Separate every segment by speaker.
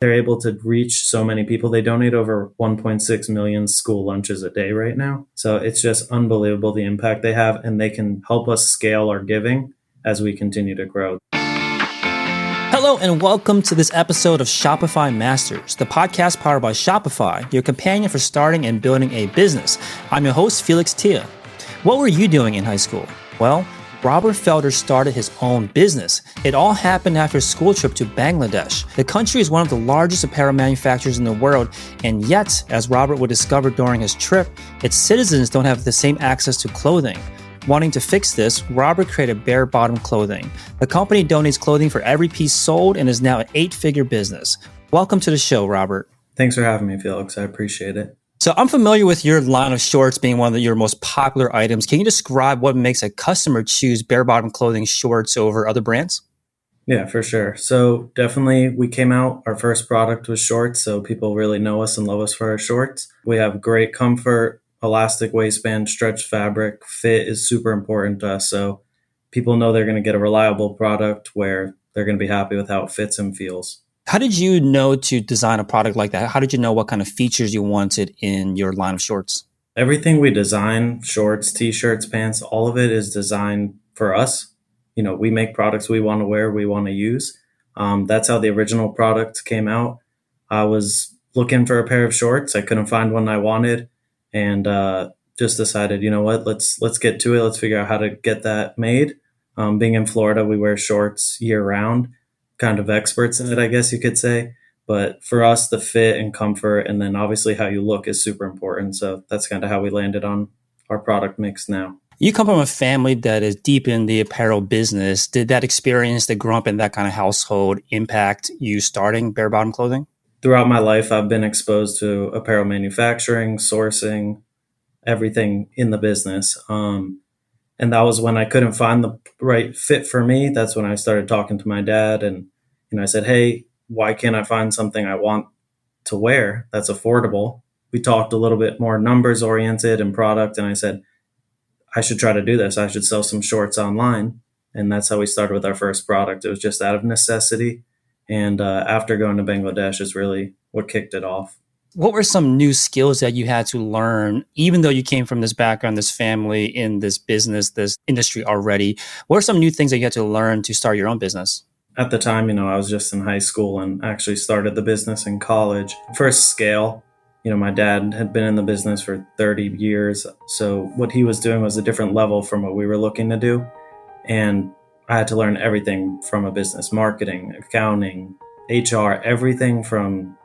Speaker 1: They're able to reach so many people. They donate over 1.6 million school lunches a day right now. So it's just unbelievable the impact they have, and they can help us scale our giving as we continue to grow.
Speaker 2: Hello and welcome to this episode of Shopify Masters, the podcast powered by Shopify, your companion for starting and building a business. I'm your host, Felix Tia. What were you doing in high school? Well, Robert Felder started his own business. It all happened after a school trip to Bangladesh. The country is one of the largest apparel manufacturers in the world, and yet, as Robert would discover during his trip, its citizens don't have the same access to clothing. Wanting to fix this, Robert created Bare Bottom Clothing. The company donates clothing for every piece sold and is now an 8-figure business. Welcome to the show, Robert.
Speaker 1: Thanks for having me, Felix. I appreciate it.
Speaker 2: So I'm familiar with your line of shorts being one of your most popular items. Can you describe what makes a customer choose Bare Bottom Clothing shorts over other brands?
Speaker 1: Yeah, for sure. So definitely we came out, our first product was shorts. So people really know us and love us for our shorts. We have great comfort, elastic waistband, stretched fabric. Fit is super important to us. So people know they're going to get a reliable product where they're going to be happy with how it fits and feels.
Speaker 2: How did you know to design a product like that? How did you know what kind of features you wanted in your line of shorts?
Speaker 1: Everything we design, shorts, t-shirts, pants, all of it is designed for us. You know, we make products we want to wear, we want to use. That's how the original product came out. I was looking for a pair of shorts. I couldn't find one I wanted, and just decided, you know what, let's get to it. Let's figure out how to get that made. Being in Florida, we wear shorts year round, kind of experts in it, I guess you could say. But for us, the fit and comfort, and then obviously how you look is super important. So that's kind of how we landed on our product mix now.
Speaker 2: You come from a family that is deep in the apparel business. Did that experience, the growing up in that kind of household, impact you starting Bare Bottom Clothing?
Speaker 1: Throughout my life, I've been exposed to apparel manufacturing, sourcing, everything in the business. And that was when I couldn't find the right fit for me. That's when I started talking to my dad, and I said, hey, why can't I find something I want to wear that's affordable? We talked a little bit more numbers oriented and product, and I said, I should try to do this. I should sell some shorts online. And that's how we started with our first product. It was just out of necessity. And after going to Bangladesh is really what kicked it off.
Speaker 2: What were some new skills that you had to learn, even though you came from this background, this family, in this business, this industry already? What are some new things that you had to learn to start your own business?
Speaker 1: At the time, I was just in high school and actually started the business in college. First scale, my dad had been in the business for 30 years. So what he was doing was a different level from what we were looking to do. And I had to learn everything from a business: marketing, accounting, HR, everything from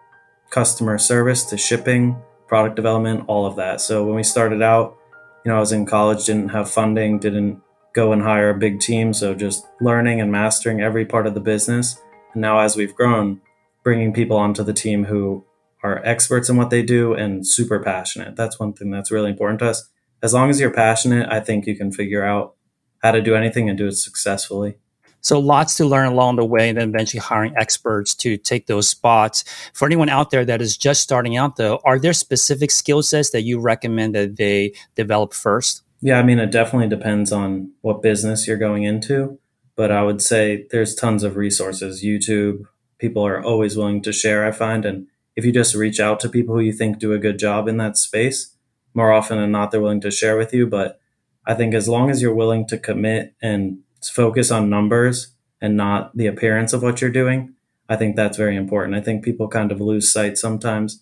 Speaker 1: customer service to shipping, product development, all of that. So when we started out, I was in college, didn't have funding, didn't go and hire a big team. So just learning and mastering every part of the business. And now as we've grown, bringing people onto the team who are experts in what they do and super passionate. That's one thing that's really important to us. As long as you're passionate, I think you can figure out how to do anything and do it successfully.
Speaker 2: So lots to learn along the way, and then eventually hiring experts to take those spots. For anyone out there that is just starting out, though, are there specific skill sets that you recommend that they develop first?
Speaker 1: Yeah, it definitely depends on what business you're going into. But I would say there's tons of resources. YouTube, people are always willing to share, I find. And if you just reach out to people who you think do a good job in that space, more often than not, they're willing to share with you. But I think as long as you're willing to commit and focus on numbers and not the appearance of what you're doing, I think that's very important. I think people kind of lose sight sometimes.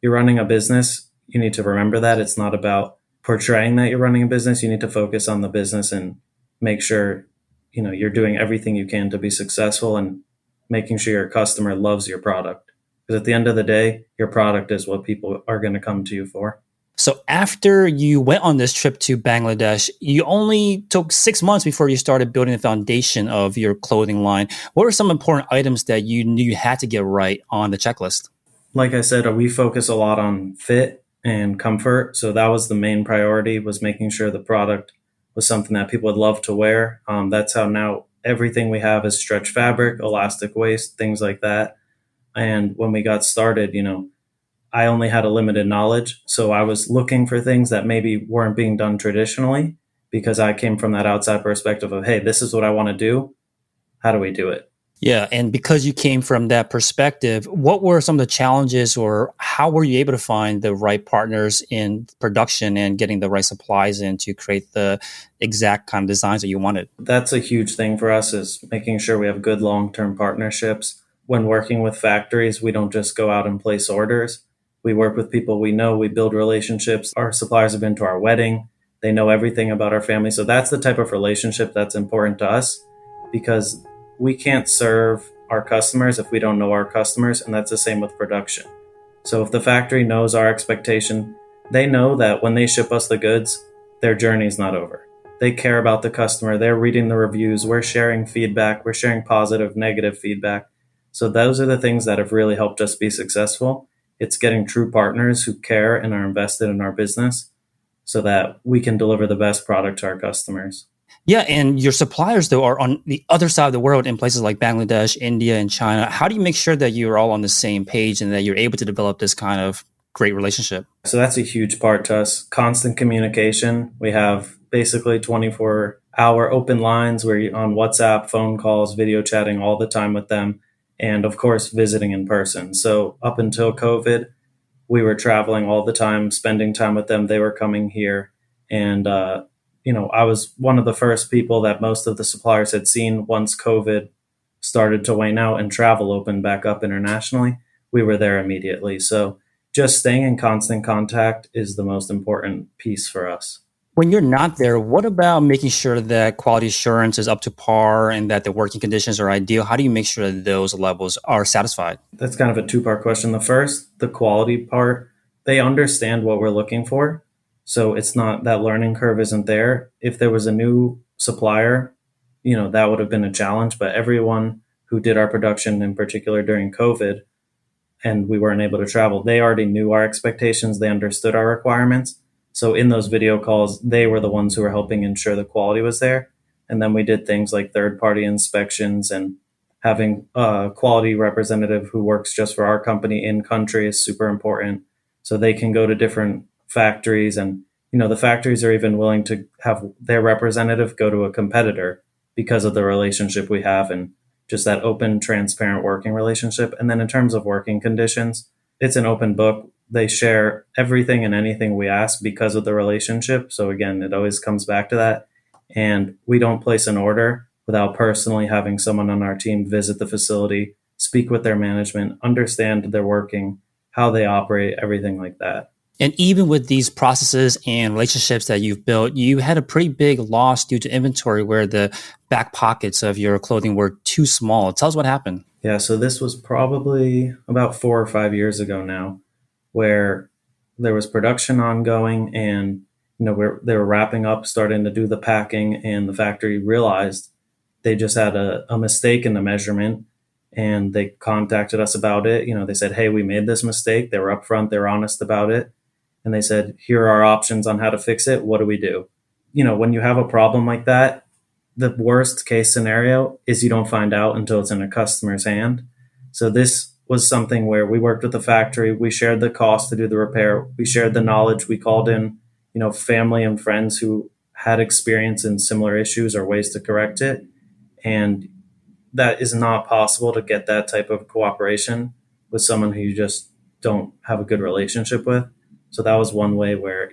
Speaker 1: You're running a business, you need to remember that. It's not about portraying that you're running a business. You need to focus on the business and make sure, you're doing everything you can to be successful and making sure your customer loves your product. Because at the end of the day, your product is what people are going to come to you for.
Speaker 2: So after you went on this trip to Bangladesh, you only took 6 months before you started building the foundation of your clothing line. What were some important items that you knew you had to get right on the checklist?
Speaker 1: Like I said, we focus a lot on fit and comfort. So that was the main priority, was making sure the product was something that people would love to wear. That's how now everything we have is stretch fabric, elastic waist, things like that. And when we got started, I only had a limited knowledge. So I was looking for things that maybe weren't being done traditionally, because I came from that outside perspective of, hey, this is what I want to do. How do we do it?
Speaker 2: Yeah. And because you came from that perspective, what were some of the challenges or how were you able to find the right partners in production and getting the right supplies in to create the exact kind of designs that you wanted?
Speaker 1: That's a huge thing for us is making sure we have good long-term partnerships. When working with factories, we don't just go out and place orders. We work with people we know, we build relationships. Our suppliers have been to our wedding. They know everything about our family. So that's the type of relationship that's important to us because we can't serve our customers if we don't know our customers, and that's the same with production. So if the factory knows our expectation, they know that when they ship us the goods, their journey is not over. They care about the customer. They're reading the reviews. We're sharing feedback. We're sharing positive, negative feedback. So those are the things that have really helped us be successful. It's getting true partners who care and are invested in our business so that we can deliver the best product to our customers.
Speaker 2: Yeah, and your suppliers though are on the other side of the world in places like Bangladesh, India, and China. How do you make sure that you're all on the same page and that you're able to develop this kind of great relationship?
Speaker 1: So that's a huge part to us. Constant communication. We have basically 24-hour open lines where you're on WhatsApp, phone calls, video chatting all the time with them, and of course, visiting in person. So up until COVID, we were traveling all the time, spending time with them. They were coming here. And, I was one of the first people that most of the suppliers had seen once COVID started to wane out and travel opened back up internationally. We were there immediately. So just staying in constant contact is the most important piece for us.
Speaker 2: When you're not there, what about making sure that quality assurance is up to par and that the working conditions are ideal? How do you make sure that those levels are satisfied?
Speaker 1: That's kind of a two-part question. The first, the quality part, they understand what we're looking for. So it's not that learning curve isn't there. If there was a new supplier, that would have been a challenge. But everyone who did our production, in particular during COVID, and we weren't able to travel, they already knew our expectations. They understood our requirements. So in those video calls, they were the ones who were helping ensure the quality was there. And then we did things like third-party inspections, and having a quality representative who works just for our company in country is super important. So they can go to different factories, and the factories are even willing to have their representative go to a competitor because of the relationship we have and just that open, transparent working relationship. And then in terms of working conditions, it's an open book. They share everything and anything we ask because of the relationship. So again, it always comes back to that. And we don't place an order without personally having someone on our team visit the facility, speak with their management, understand their working, how they operate, everything like that.
Speaker 2: And even with these processes and relationships that you've built, you had a pretty big loss due to inventory where the back pockets of your clothing were too small. Tell us what happened.
Speaker 1: Yeah, so this was probably about 4 or 5 years ago now, where there was production ongoing, and they were wrapping up, starting to do the packing, and the factory realized they just had a mistake in the measurement, and they contacted us about it. They said, "Hey, we made this mistake." They were upfront, they were honest about it, and they said, "Here are our options on how to fix it. What do we do?" When you have a problem like that, the worst case scenario is you don't find out until it's in a customer's hand. So this was something where we worked with the factory. We shared the cost to do the repair. We shared the knowledge. We called in, family and friends who had experience in similar issues or ways to correct it. And that is not possible to get that type of cooperation with someone who you just don't have a good relationship with. So that was one way where,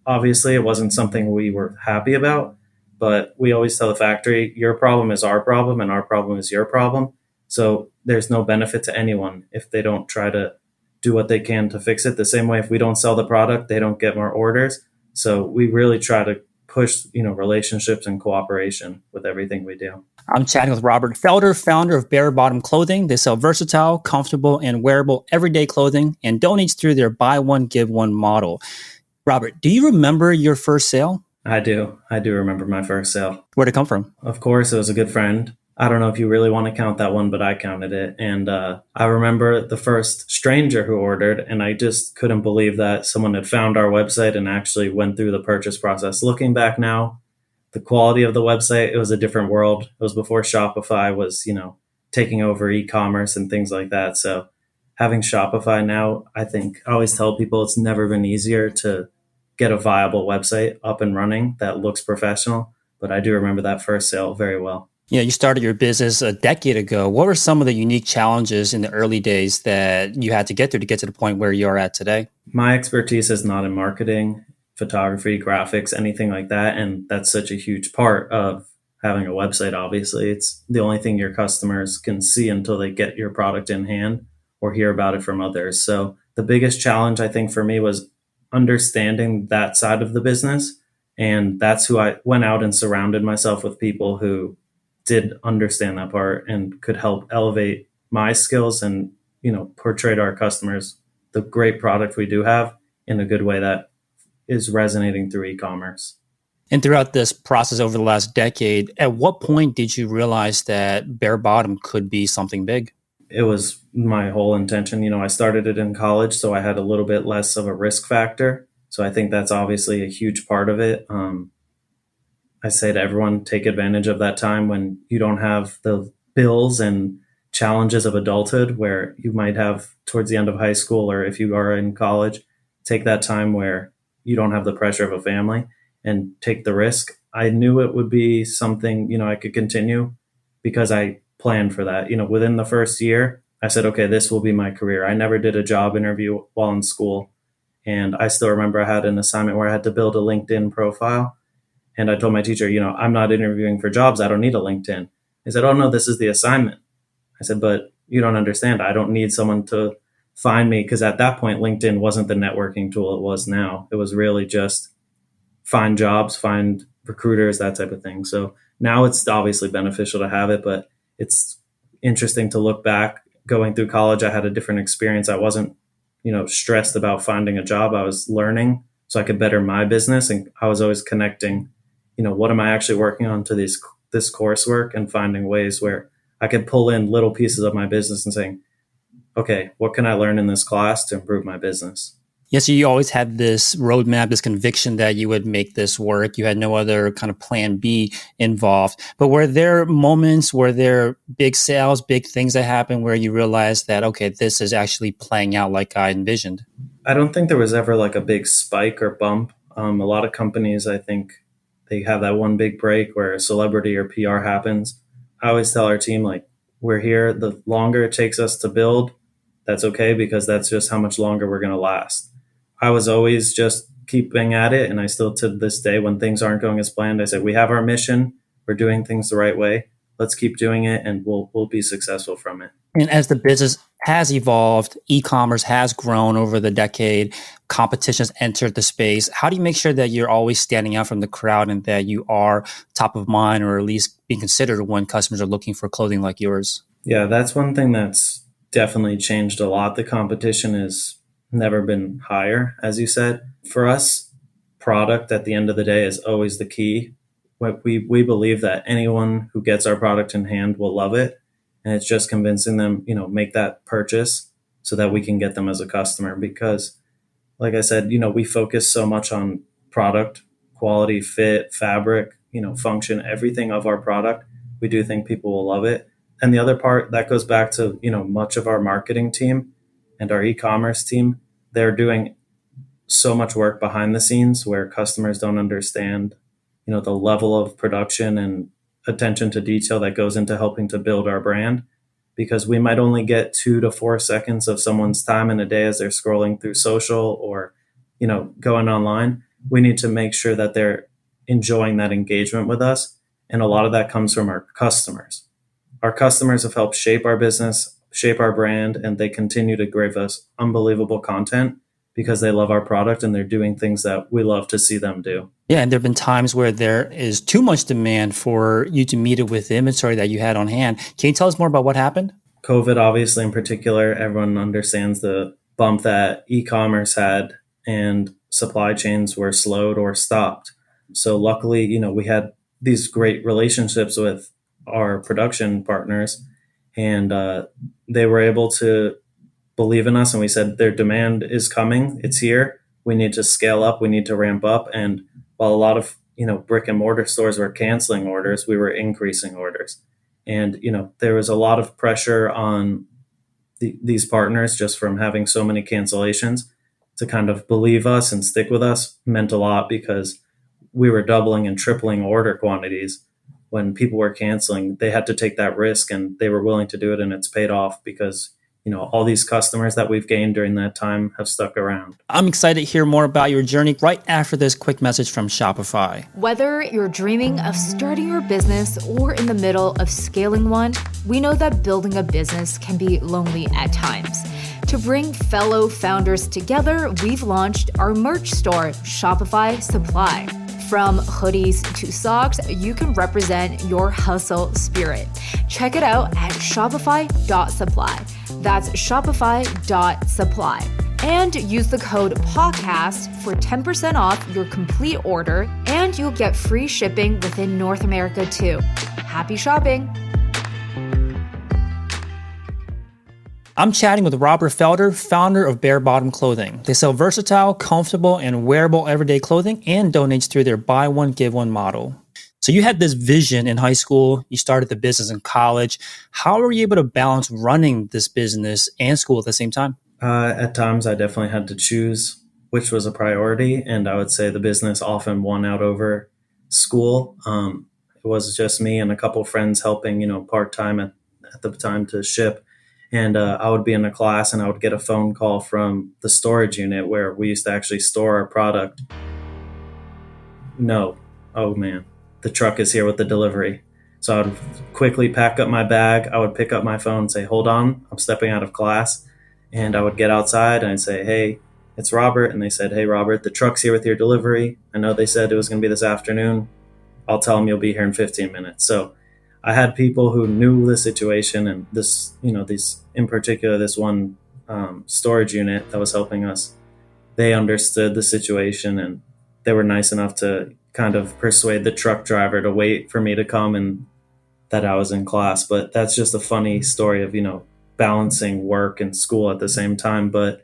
Speaker 1: obviously it wasn't something we were happy about, but we always tell the factory, your problem is our problem and our problem is your problem. So there's no benefit to anyone if they don't try to do what they can to fix it. The same way, if we don't sell the product, they don't get more orders. So we really try to push, relationships and cooperation with everything we do.
Speaker 2: I'm chatting with Robert Felder, founder of Bare Bottom Clothing. They sell versatile, comfortable, and wearable everyday clothing and donates through their buy one, give one model. Robert, do you remember your first sale?
Speaker 1: I do. I do remember my first sale.
Speaker 2: Where'd it come from?
Speaker 1: Of course, it was a good friend. I don't know if you really want to count that one, but I counted it. And I remember the first stranger who ordered, and I just couldn't believe that someone had found our website and actually went through the purchase process. Looking back now, the quality of the website, it was a different world. It was before Shopify was, taking over e-commerce and things like that. So having Shopify now, I always tell people it's never been easier to get a viable website up and running that looks professional. But I do remember that first sale very well.
Speaker 2: You started your business a decade ago. What were some of the unique challenges in the early days that you had to get through to get to the point where you are at today?
Speaker 1: My expertise is not in marketing, photography, graphics, anything like that. And that's such a huge part of having a website, obviously. It's the only thing your customers can see until they get your product in hand or hear about it from others. So the biggest challenge I think for me was understanding that side of the business. And that's who I went out and surrounded myself with people who did understand that part and could help elevate my skills and, portray to our customers the great product we do have in a good way that is resonating through e-commerce.
Speaker 2: And throughout this process over the last decade, at what point did you realize that Bare Bottom could be something big?
Speaker 1: It was my whole intention. I started it in college, so I had a little bit less of a risk factor. So I think that's obviously a huge part of it. I say to everyone, take advantage of that time when you don't have the bills and challenges of adulthood where you might have towards the end of high school, or if you are in college, take that time where you don't have the pressure of a family and take the risk. I knew it would be something, I could continue because I planned for that. Within the first year, I said, okay, this will be my career. I never did a job interview while in school. And I still remember I had an assignment where I had to build a LinkedIn profile. And I told my teacher, I'm not interviewing for jobs. I don't need a LinkedIn. He said, oh, no, this is the assignment. I said, but you don't understand. I don't need someone to find me, because at that point, LinkedIn wasn't the networking tool it was now. It was really just find jobs, find recruiters, that type of thing. So now it's obviously beneficial to have it, but it's interesting to look back. Going through college, I had a different experience. I wasn't, stressed about finding a job. I was learning so I could better my business. And I was always connecting, what am I actually working on to this coursework, and finding ways where I could pull in little pieces of my business and saying, okay, what can I learn in this class to improve my business?
Speaker 2: Yes, you always had this roadmap, this conviction that you would make this work. You had no other kind of plan B involved. But were there moments, were there big sales, big things that happened where you realized that, okay, this is actually playing out like I envisioned?
Speaker 1: I don't think there was ever like a big spike or bump. A lot of companies, I think they have that one big break where a celebrity or PR happens. I always tell our team, like, we're here. The longer it takes us to build, that's okay, because that's just how much longer we're going to last. I was always just keeping at it. And I still, to this day, when things aren't going as planned, I say, we have our mission. We're doing things the right way. Let's keep doing it, and we'll be successful from it.
Speaker 2: And as the business has evolved, e-commerce has grown over the decade, competition has entered the space. How do you make sure that you're always standing out from the crowd and that you are top of mind, or at least being considered when customers are looking for clothing like yours?
Speaker 1: Yeah, that's one thing that's definitely changed a lot. The competition has never been higher, as you said. For us, product at the end of the day is always the key. We believe that anyone who gets our product in hand will love it. And it's just convincing them, make that purchase so that we can get them as a customer. Because, like I said, we focus so much on product, quality, fit, fabric, function, everything of our product. We do think people will love it. And the other part that goes back to, much of our marketing team and our e-commerce team, they're doing so much work behind the scenes where customers don't understand, the level of production and attention to detail that goes into helping to build our brand, because we might only get 2 to 4 seconds of someone's time in a day as they're scrolling through social or, going online. We need to make sure that they're enjoying that engagement with us. And a lot of that comes from our customers. Our customers have helped shape our business, shape our brand, and they continue to give us unbelievable content because they love our product and they're doing things that we love to see them do.
Speaker 2: Yeah, and there have been times where there is too much demand for you to meet it with the inventory that you had on hand. Can you tell us more about what happened?
Speaker 1: COVID, obviously, in particular, everyone understands the bump that e-commerce had, and supply chains were slowed or stopped. So luckily, we had these great relationships with our production partners, and they were able to believe in us. And we said, their demand is coming. It's here. We need to scale up. We need to ramp up. And while a lot of, brick and mortar stores were canceling orders, we were increasing orders. And, there was a lot of pressure on these partners just from having so many cancellations to kind of believe us and stick with us. Meant a lot because we were doubling and tripling order quantities when people were canceling, they had to take that risk and they were willing to do it, and it's paid off because all these customers that we've gained during that time have stuck around.
Speaker 2: I'm excited to hear more about your journey right after this quick message from Shopify.
Speaker 3: Whether you're dreaming of starting your business or in the middle of scaling one, we know that building a business can be lonely at times. To bring fellow founders together, we've launched our merch store, Shopify Supply. From hoodies to socks, you can represent your hustle spirit. Check it out at shopify.supply. That's shopify.supply. And use the code PODCAST for 10% off your complete order, and you'll get free shipping within North America too. Happy shopping!
Speaker 2: I'm chatting with Robert Felder, founder of Bare Bottom Clothing. They sell versatile, comfortable, and wearable everyday clothing and donates through their buy one, give one model. So you had this vision in high school, you started the business in college. How were you able to balance running this business and school at the same time?
Speaker 1: At times, I definitely had to choose which was a priority, and I would say the business often won out over school. It was just me and a couple of friends helping, part-time at the time to ship. And I would be in a class and I would get a phone call from the storage unit where we used to actually store our product. No. Oh, man. The truck is here with the delivery. So I would quickly pack up my bag. I would pick up my phone and say, hold on, I'm stepping out of class. And I would get outside and I'd say, hey, it's Robert. And they said, hey, Robert, the truck's here with your delivery. I know they said it was going to be this afternoon. I'll tell them you'll be here in 15 minutes. So I had people who knew the situation, and this one storage unit that was helping us, they understood the situation and they were nice enough to kind of persuade the truck driver to wait for me to come and that I was in class. But that's just a funny story of, balancing work and school at the same time. But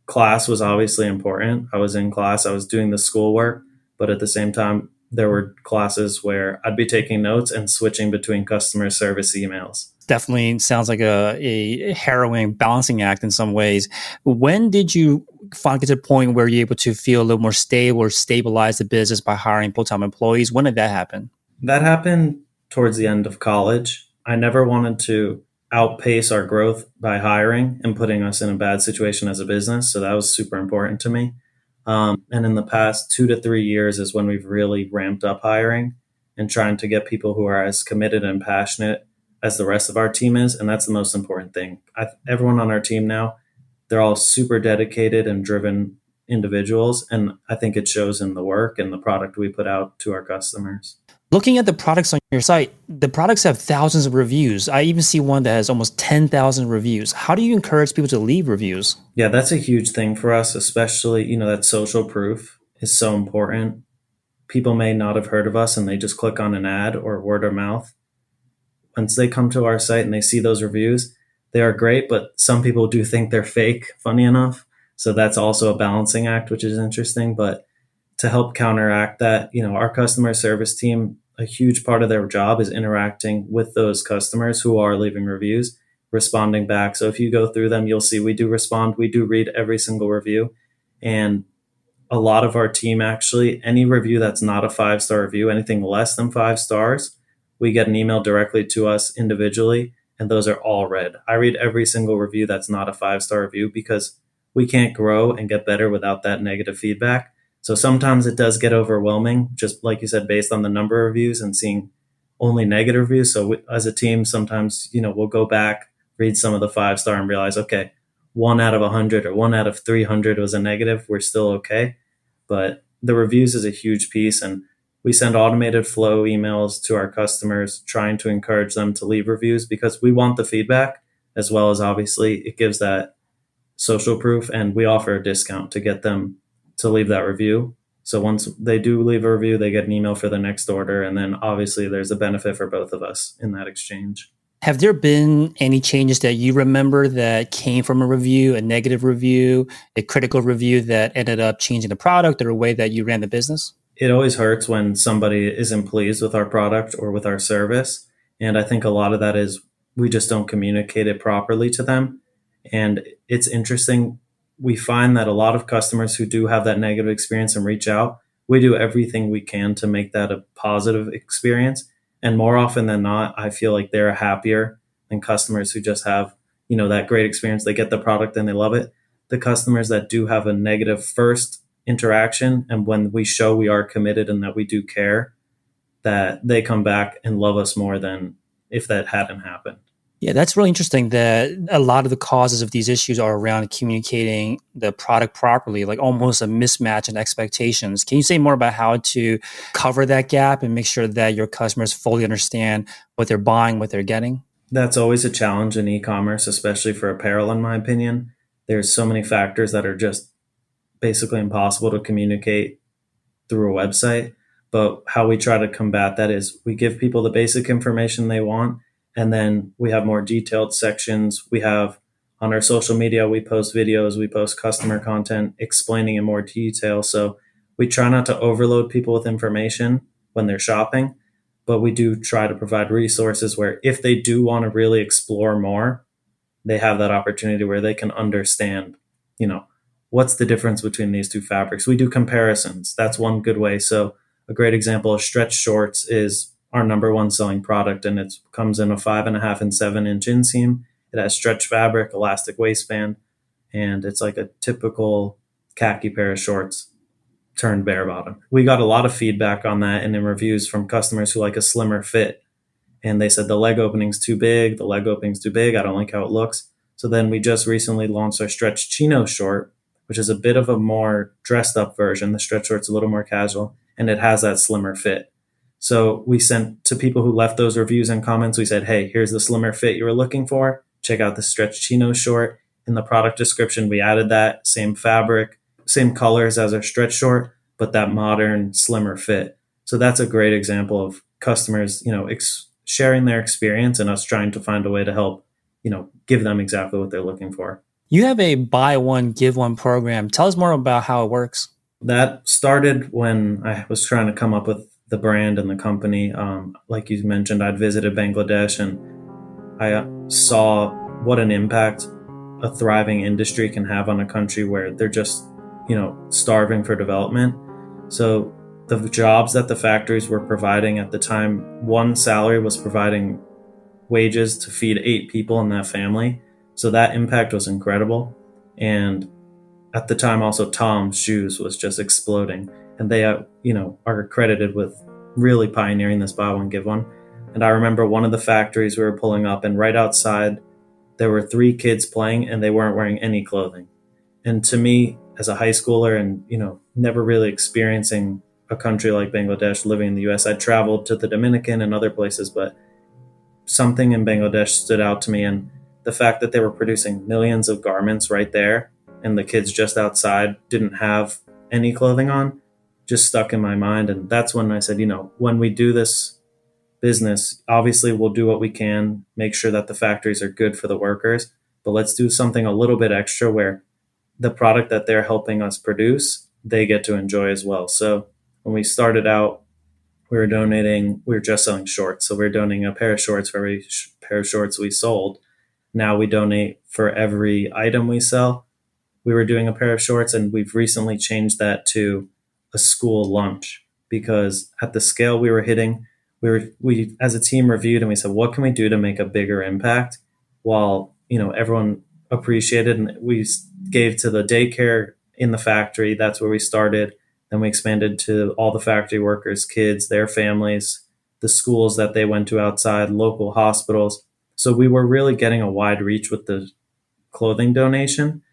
Speaker 1: class was obviously important. I was in class, I was doing the schoolwork, but at the same time, there were classes where I'd be taking notes and switching between customer service emails.
Speaker 2: Definitely sounds like a harrowing balancing act in some ways. When did you finally get to the point where you're able to feel a little more stable or stabilize the business by hiring full-time employees? When did that happen?
Speaker 1: That happened towards the end of college. I never wanted to outpace our growth by hiring and putting us in a bad situation as a business. So that was super important to me. And in the past 2 to 3 years is when we've really ramped up hiring and trying to get people who are as committed and passionate as the rest of our team is. And that's the most important thing. Everyone on our team now, they're all super dedicated and driven individuals. And I think it shows in the work and the product we put out to our customers.
Speaker 2: Looking at the products on your site, the products have thousands of reviews. I even see one that has almost 10,000 reviews. How do you encourage people to leave reviews?
Speaker 1: Yeah, that's a huge thing for us, especially, that social proof is so important. People may not have heard of us and they just click on an ad or word of mouth. Once they come to our site and they see those reviews, they are great, but some people do think they're fake, funny enough. So that's also a balancing act, which is interesting. But to help counteract that, our customer service team, a huge part of their job is interacting with those customers who are leaving reviews, responding back. So if you go through them, you'll see we do respond. We do read every single review. And a lot of our team, actually, any review that's not a 5-star review, anything less than 5 stars, we get an email directly to us individually, and those are all read. I read every single review that's not a 5-star review because we can't grow and get better without that negative feedback. So sometimes it does get overwhelming, just like you said, based on the number of reviews and seeing only negative reviews. So as a team, sometimes, we'll go back, read some of the 5-star and realize, okay, 1 out of 100 or 1 out of 300 was a negative. We're still okay. But the reviews is a huge piece. And we send automated flow emails to our customers, trying to encourage them to leave reviews because we want the feedback, as well as obviously it gives that social proof. And we offer a discount to get them to leave that review. So once they do leave a review, they get an email for the next order. And then obviously there's a benefit for both of us in that exchange.
Speaker 2: Have there been any changes that you remember that came from a review, a negative review, a critical review that ended up changing the product or a way that you ran the business?
Speaker 1: It always hurts when somebody isn't pleased with our product or with our service. And I think a lot of that is we just don't communicate it properly to them. And it's interesting. We find that a lot of customers who do have that negative experience and reach out, we do everything we can to make that a positive experience. And more often than not, I feel like they're happier than customers who just have, that great experience. They get the product and they love it. The customers that do have a negative first interaction, and when we show we are committed and that we do care, that they come back and love us more than if that hadn't happened.
Speaker 2: Yeah, that's really interesting that a lot of the causes of these issues are around communicating the product properly, like almost a mismatch in expectations. Can you say more about how to cover that gap and make sure that your customers fully understand what they're buying, what they're getting?
Speaker 1: That's always a challenge in e-commerce, especially for apparel, in my opinion. There's so many factors that are just basically impossible to communicate through a website. But how we try to combat that is we give people the basic information they want, and then we have more detailed sections. We have on our social media, we post videos, we post customer content explaining in more detail. So we try not to overload people with information when they're shopping, but we do try to provide resources where if they do want to really explore more, they have that opportunity where they can understand, what's the difference between these two fabrics. We do comparisons. That's one good way. So a great example of stretch shorts is our number one selling product, and it comes in a 5.5 and 7-inch inseam. It has stretch fabric, elastic waistband, and it's like a typical khaki pair of shorts turned bare bottom. We got a lot of feedback on that and in reviews from customers who like a slimmer fit. And they said the leg opening's too big, I don't like how it looks. So then we just recently launched our stretch chino short, which is a bit of a more dressed up version. The stretch short's a little more casual, and it has that slimmer fit. So we sent to people who left those reviews and comments, we said, hey, here's the slimmer fit you were looking for. Check out the stretch chino short. In the product description, we added that same fabric, same colors as our stretch short, but that modern slimmer fit. So that's a great example of customers, sharing their experience and us trying to find a way to help, give them exactly what they're looking for.
Speaker 2: You have a buy one, give one program. Tell us more about how it works.
Speaker 1: That started when I was trying to come up with the brand and the company. Like you mentioned, I'd visited Bangladesh and I saw what an impact a thriving industry can have on a country where they're just, starving for development. So the jobs that the factories were providing at the time, one salary was providing wages to feed 8 people in that family. So that impact was incredible. And at the time, also Tom's Shoes was just exploding. And they, are credited with really pioneering this buy one, give one. And I remember one of the factories we were pulling up, and right outside, there were 3 kids playing and they weren't wearing any clothing. And to me, as a high schooler and, never really experiencing a country like Bangladesh, living in the US, I traveled to the Dominican and other places, but something in Bangladesh stood out to me. And the fact that they were producing millions of garments right there and the kids just outside didn't have any clothing on just stuck in my mind. And that's when I said, when we do this business, obviously we'll do what we can, make sure that the factories are good for the workers, but let's do something a little bit extra where the product that they're helping us produce, they get to enjoy as well. So when we started out, we were just selling shorts. So we were donating a pair of shorts for every pair of shorts we sold. Now we donate for every item we sell. We were doing a pair of shorts, and we've recently changed that to a school lunch, because at the scale we were hitting, we as a team reviewed and we said, what can we do to make a bigger impact while, everyone appreciated. And we gave to the daycare in the factory. That's where we started. Then we expanded to all the factory workers, kids, their families, the schools that they went to outside, local hospitals. So we were really getting a wide reach with the clothing donation.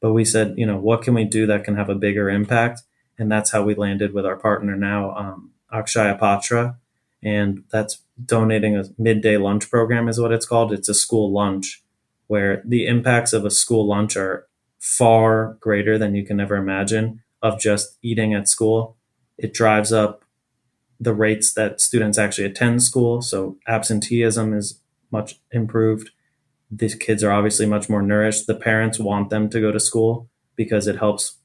Speaker 1: But we said, what can we do that can have a bigger impact? And that's how we landed with our partner now, Akshaya Patra. And that's donating a midday lunch program is what it's called. It's a school lunch where the impacts of a school lunch are far greater than you can ever imagine of just eating at school. It drives up the rates that students actually attend school. So absenteeism is much improved. These kids are obviously much more nourished. The parents want them to go to school because it helps,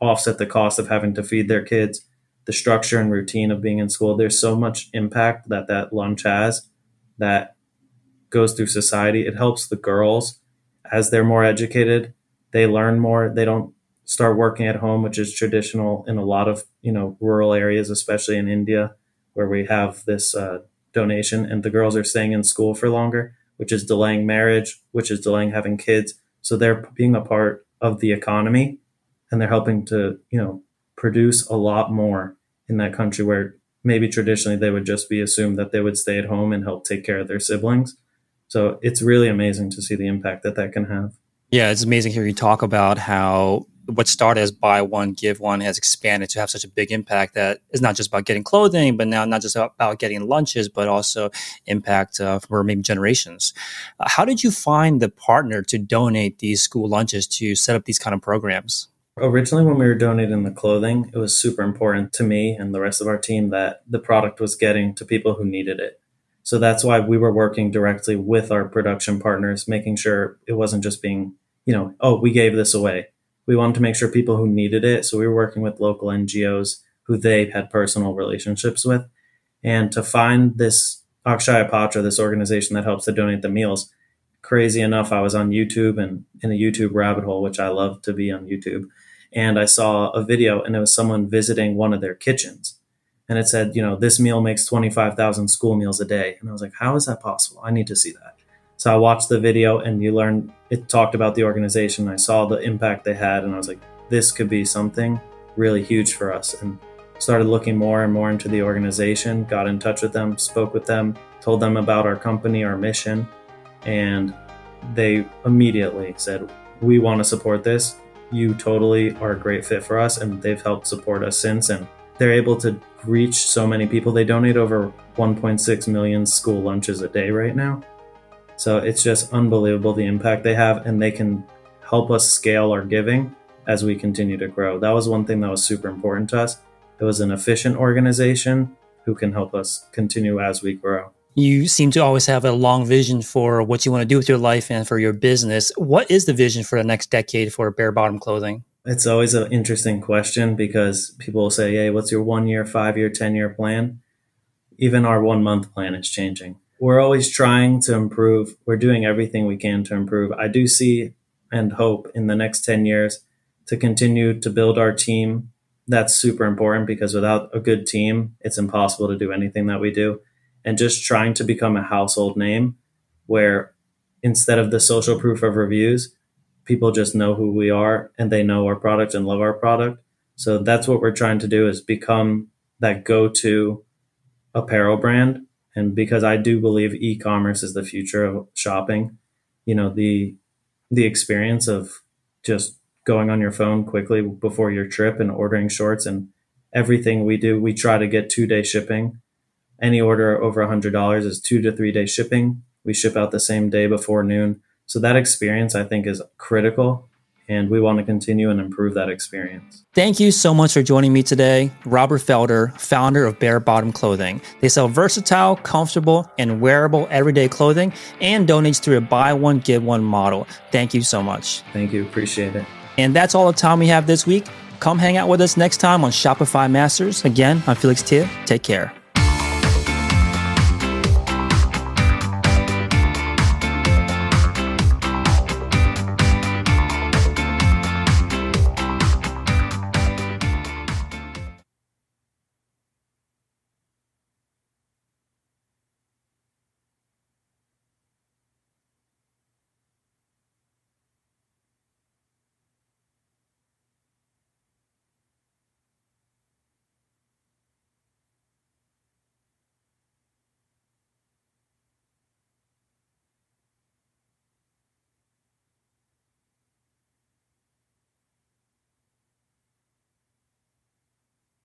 Speaker 1: offset the cost of having to feed their kids, the structure and routine of being in school. There's so much impact that lunch has that goes through society. It helps the girls as they're more educated. They learn more. They don't start working at home, which is traditional in a lot of, rural areas, especially in India, where we have this donation, and the girls are staying in school for longer, which is delaying marriage, which is delaying having kids. So they're being a part of the economy, and they're helping to, produce a lot more in that country where maybe traditionally they would just be assumed that they would stay at home and help take care of their siblings. So it's really amazing to see the impact that can have.
Speaker 2: Yeah, it's amazing to hear you talk about how what started as buy one, give one has expanded to have such a big impact that it's not just about getting clothing, but now not just about getting lunches, but also impact for maybe generations. How did you find the partner to donate these school lunches to set up these kind of programs?
Speaker 1: Originally, when we were donating the clothing, it was super important to me and the rest of our team that the product was getting to people who needed it. So that's why we were working directly with our production partners, making sure it wasn't just being, we gave this away. We wanted to make sure people who needed it. So we were working with local NGOs who they had personal relationships with. And to find this Akshaya Patra, this organization that helps to donate the meals, crazy enough, I was on YouTube and in a YouTube rabbit hole, which I love to be on YouTube. And I saw a video, and it was someone visiting one of their kitchens. And it said, this meal makes 25,000 school meals a day. And I was like, how is that possible? I need to see that. So I watched the video, and it talked about the organization. I saw the impact they had, and I was like, this could be something really huge for us. And started looking more and more into the organization, got in touch with them, spoke with them, told them about our company, our mission. And they immediately said, we want to support this. You totally are a great fit for us. And they've helped support us since. And they're able to reach so many people. They donate over 1.6 million school lunches a day right now. So it's just unbelievable the impact they have. And they can help us scale our giving as we continue to grow. That was one thing that was super important to us. It was an efficient organization who can help us continue as we grow.
Speaker 2: You seem to always have a long vision for what you want to do with your life and for your business. What is the vision for the next decade for Bare Bottom Clothing?
Speaker 1: It's always an interesting question because people will say, hey, what's your 1 year, 5 year, 10-year plan? Even our 1 month plan is changing. We're always trying to improve. We're doing everything we can to improve. I do see and hope in the next 10 years to continue to build our team. That's super important because without a good team, it's impossible to do anything that we do. And just trying to become a household name where instead of the social proof of reviews, people just know who we are and they know our product and love our product. So that's what we're trying to do, is become that go-to apparel brand. And because I do believe e-commerce is the future of shopping, the experience of just going on your phone quickly before your trip and ordering shorts, and everything we do, we try to get 2-day shipping. Any order over $100 is 2 to 3 day shipping. We ship out the same day before noon. So that experience, I think, is critical, and we want to continue and improve that experience.
Speaker 2: Thank you so much for joining me today. Robert Felder, founder of Bare Bottom Clothing. They sell versatile, comfortable, and wearable everyday clothing and donates through a buy one, give one model. Thank you so much.
Speaker 1: Thank you. Appreciate it.
Speaker 2: And that's all the time we have this week. Come hang out with us next time on Shopify Masters. Again, I'm Felix Tia. Take care.